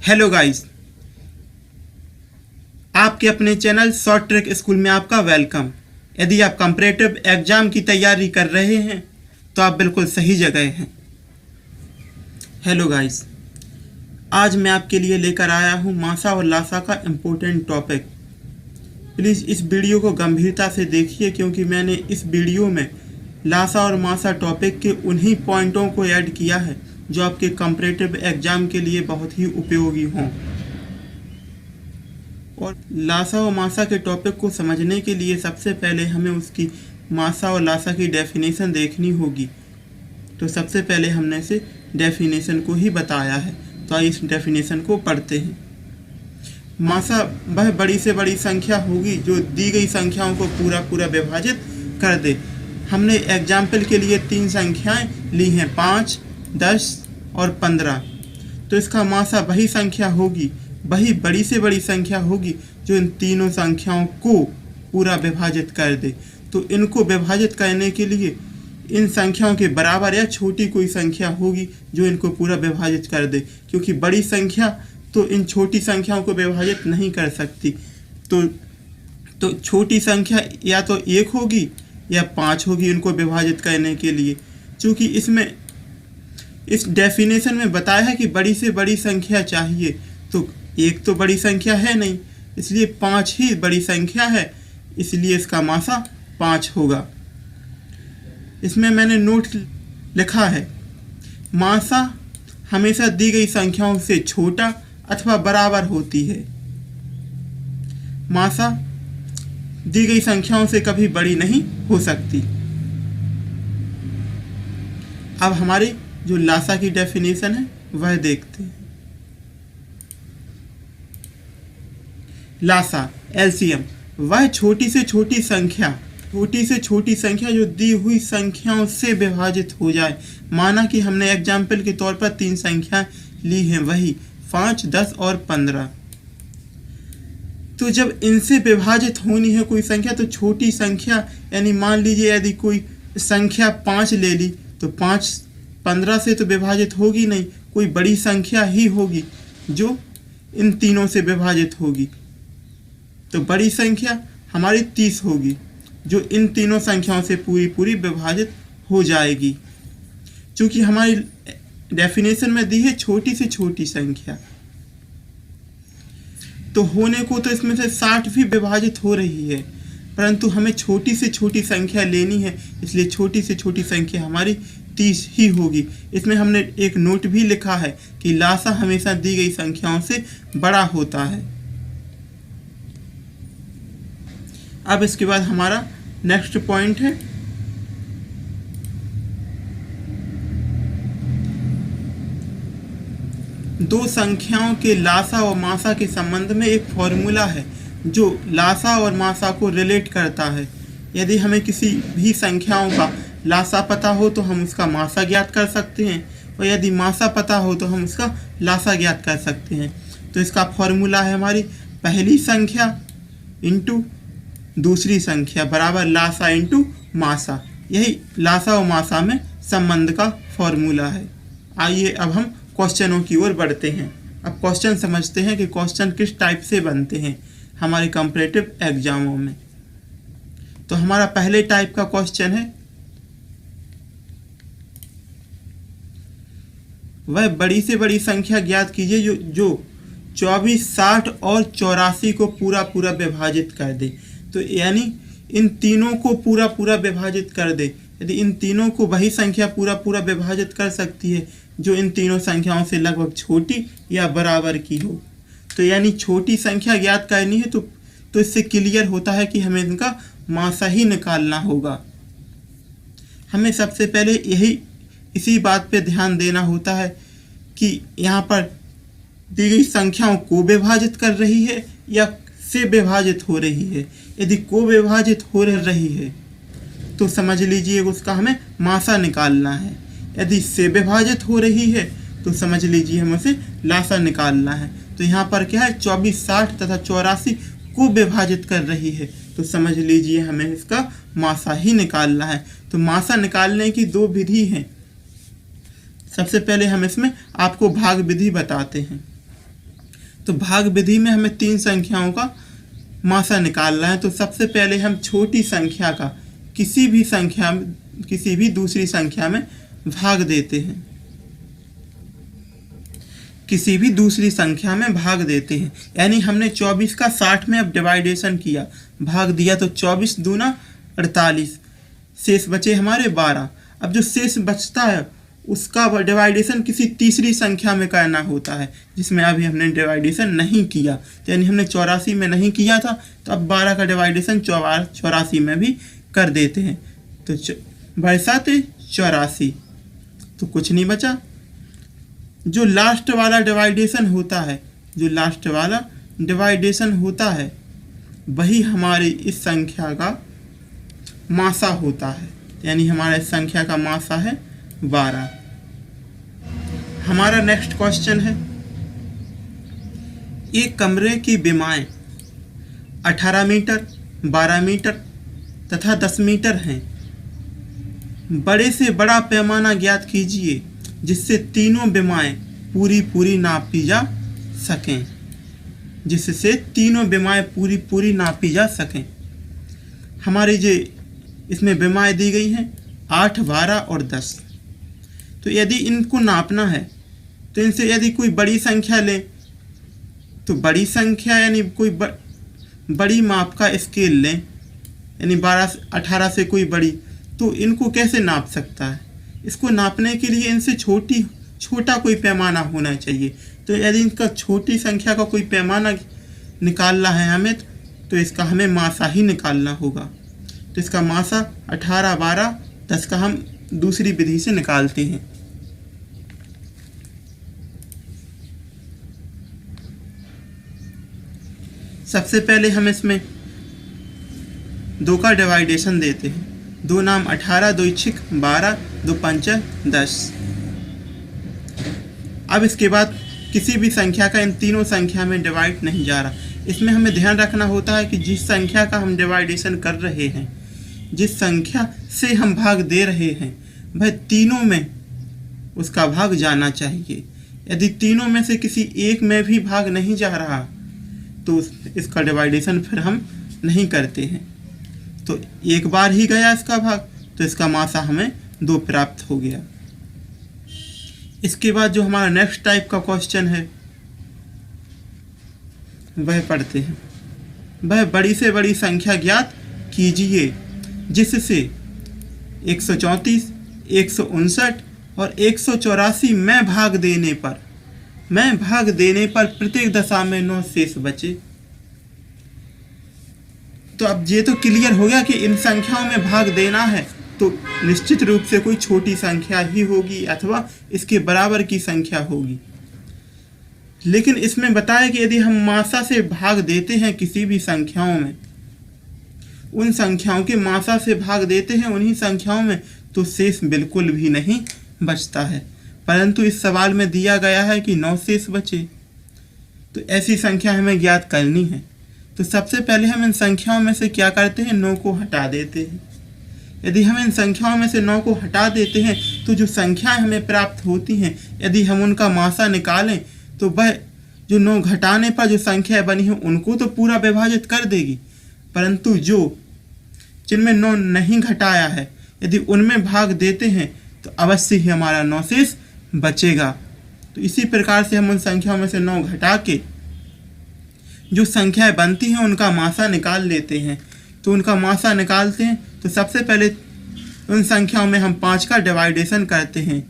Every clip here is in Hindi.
हेलो गाइस, आपके अपने चैनल शॉर्ट ट्रिक स्कूल में आपका वेलकम। यदि आप कॉम्पिटिटिव एग्जाम की तैयारी कर रहे हैं तो आप बिल्कुल सही जगह हैं। हेलो गाइस, आज मैं आपके लिए लेकर आया हूं मासा और लासा का इम्पोर्टेंट टॉपिक। प्लीज़ इस वीडियो को गंभीरता से देखिए, क्योंकि मैंने इस वीडियो में लासा और मासा टॉपिक के उन्हीं पॉइंटों को ऐड किया है जो आपके कॉम्पिटिटिव एग्जाम के लिए बहुत ही उपयोगी हों। और लासा और मासा के टॉपिक को समझने के लिए सबसे पहले हमें उसकी मासा और लासा की डेफिनेशन देखनी होगी। तो सबसे पहले हमने से डेफिनेशन को ही बताया है, तो आइए इस डेफिनेशन को पढ़ते हैं। मासा वह बड़ी से बड़ी संख्या होगी जो दी गई संख्याओं को पूरा पूरा विभाजित कर दे। हमने एग्जाम्पल के लिए 3 संख्याएं ली हैं, 5, 10 और 15। तो इसका मासा वही संख्या होगी, वही बड़ी से बड़ी संख्या होगी जो इन तीनों संख्याओं को पूरा विभाजित कर दे। तो इनको विभाजित करने के लिए इन संख्याओं के बराबर या छोटी कोई संख्या होगी जो इनको पूरा विभाजित कर दे, क्योंकि बड़ी संख्या तो इन छोटी संख्याओं को विभाजित नहीं कर सकती। तो छोटी संख्या या तो 1 होगी या 5 होगी इनको विभाजित करने के लिए। चूँकि इसमें इस डेफिनेशन में बताया है कि बड़ी से बड़ी संख्या चाहिए, तो 1 तो बड़ी संख्या है नहीं, इसलिए 5 ही बड़ी संख्या है, इसलिए इसका मासा 5 होगा। इसमें मैंने नोट लिखा है, मासा हमेशा दी गई संख्याओं से छोटा अथवा बराबर होती है। मासा दी गई संख्याओं से कभी बड़ी नहीं हो सकती। अब हमारी जो लासा की डेफिनेशन है वह देखते हैं। लासा एलसीएम वह छोटी से छोटी संख्या जो दी हुई संख्याओं से विभाजित हो जाए। माना कि हमने एग्जाम्पल के तौर पर 3 संख्या ली हैं, वही 5, 10 और 15। तो जब इनसे विभाजित होनी है कोई संख्या, तो छोटी संख्या यानी मान लीजिए यदि कोई संख्या 5 ले ली, तो 5 15 से तो विभाजित होगी नहीं, कोई बड़ी संख्या ही होगी जो इन तीनों से विभाजित होगी। तो बड़ी संख्या हमारी 30 होगी जो इन तीनों संख्याओं से पूरी पूरी विभाजित हो जाएगी। क्योंकि हमारी डेफिनेशन में दी है छोटी से छोटी संख्या, तो होने को तो इसमें से 60 भी विभाजित हो रही है, परंतु हमें छोटी से छोटी संख्या लेनी है, इसलिए छोटी से छोटी संख्या हमारी 30 ही होगी। इसमें हमने एक नोट भी लिखा है कि लासा हमेशा दी गई संख्याओं से बड़ा होता है। अब इसके बाद हमारा नेक्स्ट पॉइंट है दो संख्याओं के लासा और मासा के संबंध में एक फॉर्मूला है जो लासा और मासा को रिलेट करता है। यदि हमें किसी भी संख्याओं का लासा पता हो तो हम उसका मासा ज्ञात कर सकते हैं, और यदि मासा पता हो तो हम उसका लासा ज्ञात कर सकते हैं। तो इसका फॉर्मूला है हमारी पहली संख्या इंटू दूसरी संख्या बराबर लासा इंटू मासा। यही लासा और मासा में संबंध का फॉर्मूला है। आइए अब हम क्वेश्चनों की ओर बढ़ते हैं। अब क्वेश्चन समझते हैं कि क्वेश्चन किस टाइप से बनते हैं हमारे कॉम्पिटिटिव एग्जामों में। तो हमारा पहले टाइप का क्वेश्चन है, वह बड़ी से बड़ी संख्या ज्ञात कीजिए जो 24, 60 और 84 को पूरा पूरा विभाजित कर दे। तो यानी इन तीनों को पूरा पूरा विभाजित कर दे। यदि इन तीनों को वही संख्या पूरा पूरा विभाजित कर सकती है जो इन तीनों संख्याओं से लगभग छोटी या बराबर की हो, तो यानी छोटी संख्या ज्ञात करनी है, तो इससे क्लियर होता है कि हमें इनका मासा ही निकालना होगा। हमें सबसे पहले इसी बात पे ध्यान देना होता है कि यहाँ पर दी गई संख्याओं को विभाजित कर रही है या से विभाजित हो रही है। यदि को विभाजित हो रही है तो समझ लीजिए उसका हमें मासा निकालना है। यदि से विभाजित हो रही है तो समझ लीजिए हमें उसे लासा निकालना है। तो यहाँ पर क्या है, 24, 60 तथा 84 को विभाजित कर रही है, तो समझ लीजिए हमें इसका मासा ही निकालना है। तो मासा निकालने की 2 विधि हैं। सबसे पहले हम इसमें आपको भाग विधि बताते हैं। तो भाग विधि में हमें 3 संख्याओं का मासा निकालना है। तो सबसे पहले हम छोटी संख्या का किसी भी दूसरी संख्या में भाग देते हैं, किसी भी दूसरी संख्या में भाग देते हैं। यानी हमने 24 का 60 में अब डिवाइडेशन किया, भाग दिया, तो 24 दूना 48, शेष बचे हमारे 12। अब जो शेष बचता है उसका डिवाइडेशन किसी तीसरी संख्या में करना होता है, जिसमें अभी हमने डिवाइडेशन नहीं किया। तो यानी हमने 84 में नहीं किया था, तो अब 12 का डिवाइडेशन 84 में भी कर देते हैं। तो 84, तो कुछ नहीं बचा। जो लास्ट वाला डिवाइडेशन होता है वही हमारी इस संख्या का मासा होता है। यानी हमारा इस संख्या का मासा है 12। हमारा नेक्स्ट क्वेश्चन है, एक कमरे की विमाएं 18 मीटर, 12 मीटर तथा 10 मीटर हैं। बड़े से बड़ा पैमाना ज्ञात कीजिए जिससे तीनों विमाएं पूरी नापी जा सकें, पूरी नापी जा सकें। हमारी जो इसमें विमाएं दी गई हैं 8, 12 और 10। तो यदि इनको नापना है तो इनसे यदि कोई बड़ी संख्या लें तो बड़ी संख्या यानी कोई बड़ी माप का स्केल लें, यानी 12, 18 से कोई बड़ी, तो इनको कैसे नाप सकता है? इसको नापने के लिए इनसे छोटा कोई पैमाना होना चाहिए। तो यदि इनका छोटी संख्या का कोई पैमाना निकालना है हमें, तो इसका हमें मासा ही निकालना होगा। तो इसका मासा 18, 12, 10 का हम दूसरी विधि से निकालते हैं। सबसे पहले हम इसमें 2 का डिवाइडेशन देते हैं। 2 नाम 18, 2 6 12, 2 5 10। अब इसके बाद किसी भी संख्या का इन तीनों संख्या में डिवाइड नहीं जा रहा। इसमें हमें ध्यान रखना होता है कि जिस संख्या का हम डिवाइडेशन कर रहे हैं, जिस संख्या से हम भाग दे रहे हैं, वह तीनों में उसका भाग जाना चाहिए। यदि तीनों में से किसी एक में भी भाग नहीं जा रहा तो इसका डिवाइडेशन फिर हम नहीं करते हैं। तो एक बार ही गया इसका भाग, तो इसका मासा हमें 2 प्राप्त हो गया। इसके बाद जो हमारा नेक्स्ट टाइप का क्वेश्चन है वह पढ़ते हैं। वह बड़ी से बड़ी संख्या ज्ञात कीजिए जिससे 134, 159 और 184 में भाग देने पर प्रत्येक दशा में 9 शेष बचे। तो अब ये तो क्लियर हो गया कि इन संख्याओं में भाग देना है तो निश्चित रूप से कोई छोटी संख्या ही होगी अथवा इसके बराबर की संख्या होगी। लेकिन इसमें बताया कि यदि हम मासा से भाग देते हैं किसी भी संख्याओं में, उन संख्याओं के मासा से भाग देते हैं उन्हीं संख्याओं में, तो शेष बिल्कुल भी नहीं बचता है। परंतु इस सवाल में दिया गया है कि 9 शेष बचे, तो ऐसी संख्या हमें ज्ञात करनी है। तो सबसे पहले हम इन संख्याओं में से क्या करते हैं, 9 को हटा देते हैं। यदि हम इन संख्याओं में से 9 को हटा देते हैं तो जो संख्याएं हमें प्राप्त होती हैं, यदि हम उनका मासा निकालें तो वह जो 9 घटाने पर जो संख्या बनी है उनको तो पूरा विभाजित कर देगी, परंतु जिनमें 9 नहीं घटाया है यदि उनमें भाग देते हैं तो अवश्य ही हमारा 9 शेष बचेगा। तो इसी प्रकार से हम उन संख्याओं में से 9 घटा के जो संख्याएं बनती हैं उनका मासा निकाल लेते हैं। तो उनका मासा निकालते हैं तो सबसे पहले उन संख्याओं में हम 5 का डिवाइडेशन करते हैं।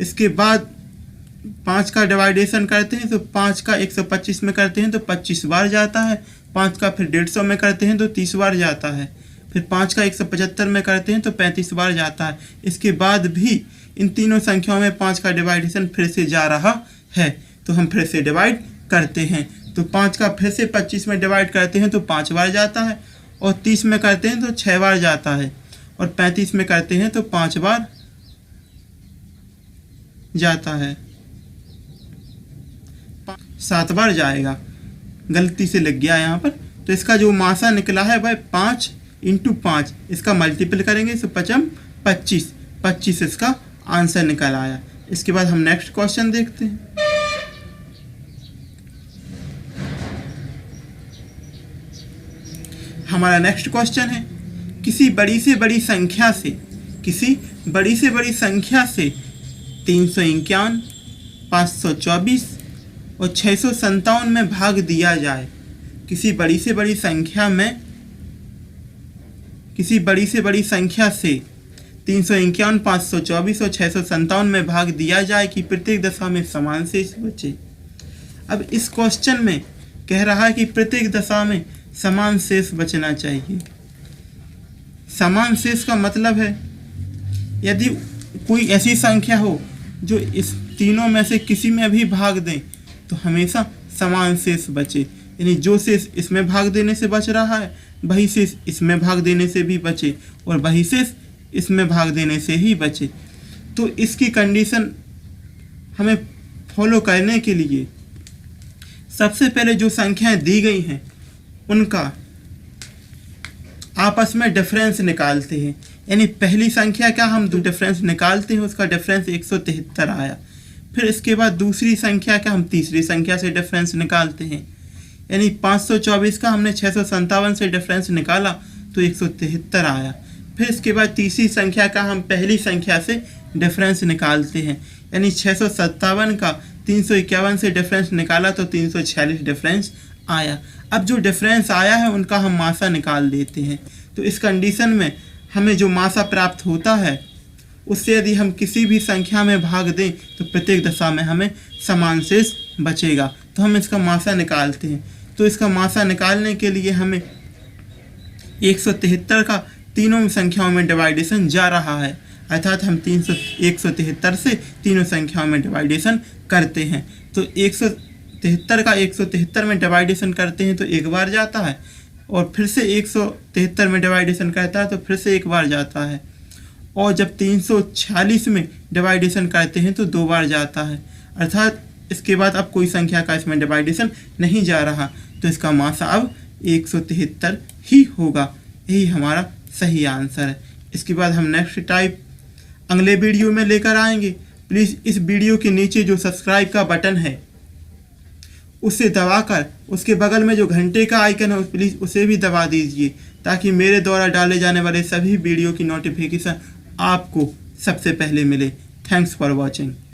इसके बाद 5 का डिवाइडेशन करते हैं तो 5 का 125 में करते हैं तो 25 बार जाता है। 5 का फिर 150 में करते हैं तो 30 बार जाता है। फिर 5 का 175 में करते हैं तो 35 बार जाता है। इसके बाद भी इन तीनों संख्याओं में 5 का डिवाइडेशन फिर से जा रहा है, तो हम फिर से डिवाइड करते हैं। तो 5 का फिर से 25 में डिवाइड करते हैं तो 5 बार जाता है, और 30 में करते हैं तो 6 बार जाता है, और 35 में करते हैं तो 5 बार जाता है, 7 बार जाएगा। गलती से लग गया यहाँ पर। तो इसका जो मासा निकला है वह 5 × 5, इसका मल्टीपल करेंगे तो 25 25 इसका आंसर निकल आया। इसके बाद हम नेक्स्ट क्वेश्चन देखते हैं। हमारा नेक्स्ट क्वेश्चन है, किसी बड़ी से बड़ी संख्या से 351, 524 और 657 में भाग दिया जाए। किसी बड़ी से बड़ी संख्या से 351, 524 और 657 में भाग दिया जाए कि प्रत्येक दशा में समान शेष बचे। अब इस क्वेश्चन में कह रहा है कि प्रत्येक दशा में समान शेष बचना चाहिए। समान शेष का मतलब है यदि कोई ऐसी संख्या हो जो इस तीनों में से किसी में भी भाग दें तो हमेशा समान शेष बचे, यानी जो शेष इसमें भाग देने से बच रहा है वही शेष इसमें भाग देने से भी बचे और वही शेष इसमें भाग देने से ही बचे। तो इसकी कंडीशन हमें फॉलो करने के लिए सबसे पहले जो संख्याएं दी गई हैं उनका आपस में डिफरेंस निकालते हैं। यानी पहली संख्या का हम डिफरेंस निकालते हैं, उसका डिफरेंस 173 आया। फिर इसके बाद दूसरी संख्या का हम तीसरी संख्या से डिफरेंस निकालते हैं, यानी 524 का हमने 657 से डिफरेंस निकाला तो 173 आया। फिर इसके बाद तीसरी संख्या का हम पहली संख्या से डिफरेंस निकालते हैं, यानी 657 का 351 से डिफरेंस निकाला तो 346 डिफरेंस आया। अब जो डिफरेंस आया है उनका हम मासा निकाल देते हैं। तो इस कंडीशन में हमें जो मासा प्राप्त होता है उससे यदि हम किसी भी संख्या में भाग दें तो प्रत्येक दशा में हमें समान शेष बचेगा। तो हम इसका मासा निकालते हैं। तो इसका मासा निकालने के लिए हमें 173 का तीनों संख्याओं में डिवाइडेशन जा रहा है, अर्थात हम 173 से तीनों संख्याओं में डिवाइडेशन करते हैं। तो 173 का 173 में डिवाइडेशन करते हैं तो एक बार जाता है और फिर से 173 में डिवाइडेशन करता है तो फिर से एक बार जाता है, और जब 346 में डिवाइडेशन करते हैं तो दो बार जाता है, अर्थात इसके बाद अब कोई संख्या का इसमें डिवाइडेशन नहीं जा रहा। तो इसका मासा अब 173 ही होगा। यही हमारा सही आंसर है। इसके बाद हम नेक्स्ट टाइप अगले वीडियो में लेकर आएंगे। प्लीज़ इस वीडियो के नीचे जो सब्सक्राइब का बटन है उसे दबाकर उसके बगल में जो घंटे का आइकन है प्लीज़ उसे भी दबा दीजिए, ताकि मेरे द्वारा डाले जाने वाले सभी वीडियो की नोटिफिकेशन आपको सबसे पहले मिले। Thanks for watching.